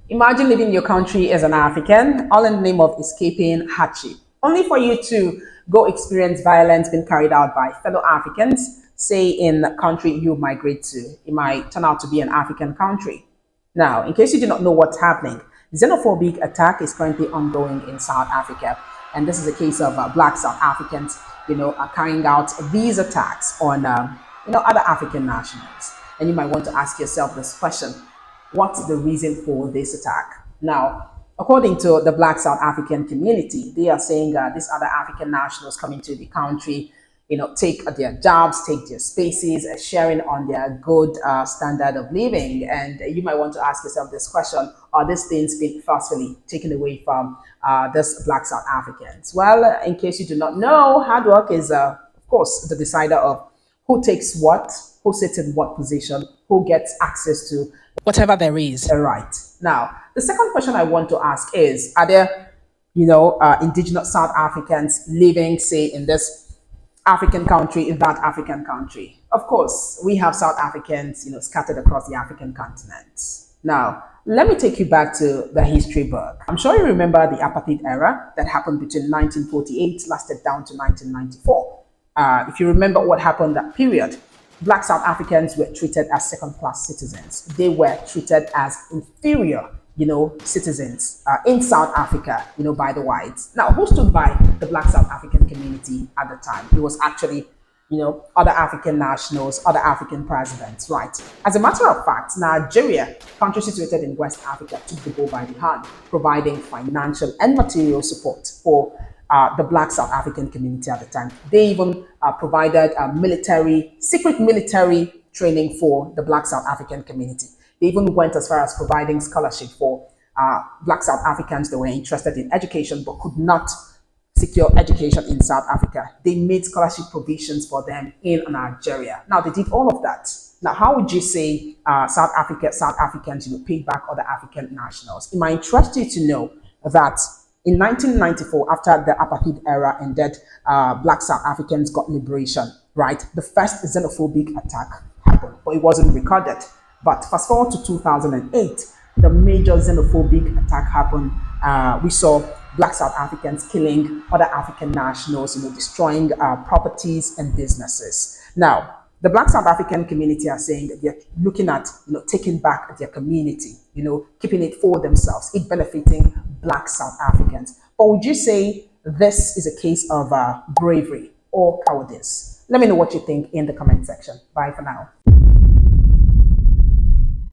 Imagine leaving your country as an African, all in the name of escaping hardship, only for you to go experience violence being carried out by fellow Africans, say in the country you migrate to. It might turn out to be an African country. Now, in case you do not know what's happening, xenophobic attack is currently ongoing in South Africa, and this is a case of black South Africans, are carrying out these attacks on, other African nationals. And you might want to ask yourself this question: what's the reason for this attack? Now, according to the Black South African community, they are saying these other African nationals coming to the country, take their jobs, take their spaces, sharing on their good standard of living. And you might want to ask yourself this question: are these things being forcefully taken away from this Black South Africans? Well, in case you do not know, hard work is, of course, the decider of who takes what, who sits in what position, who gets access to whatever there is. Right. Now, the second question I want to ask is: are there, indigenous South Africans living, say, in this African country, in that African country? Of course, we have South Africans, scattered across the African continent. Now, let me take you back to the history book. I'm sure you remember the apartheid era that happened between 1948, lasted down to 1994. If you remember what happened that period, Black South Africans were treated as second-class citizens. They were treated as inferior, citizens in South Africa, by the whites. Now, who stood by the Black South African community at the time? It was actually, other African nationals, other African presidents, right? As a matter of fact, Nigeria, country situated in West Africa, took the bull by the hand, providing financial and material support for the Black South African community at the time. They even provided secret military training for the Black South African community. They even went as far as providing scholarship for Black South Africans that were interested in education but could not secure education in South Africa. They made scholarship provisions for them in Nigeria. Now, they did all of that. Now, how would you say South Africans, paid back other African nationals? It might interest you to know that in 1994, after the apartheid era ended, Black South Africans got liberation, right? The first xenophobic attack happened, but it wasn't recorded. But fast forward to 2008, the major xenophobic attack happened. We saw Black South Africans killing other African nationals, destroying properties and businesses. Now, the Black South African community are saying that they're looking at, taking back their community, keeping it for themselves, it benefiting Black South Africans. Or would you say this is a case of bravery or cowardice? Let me know what you think in the comment section. Bye for now.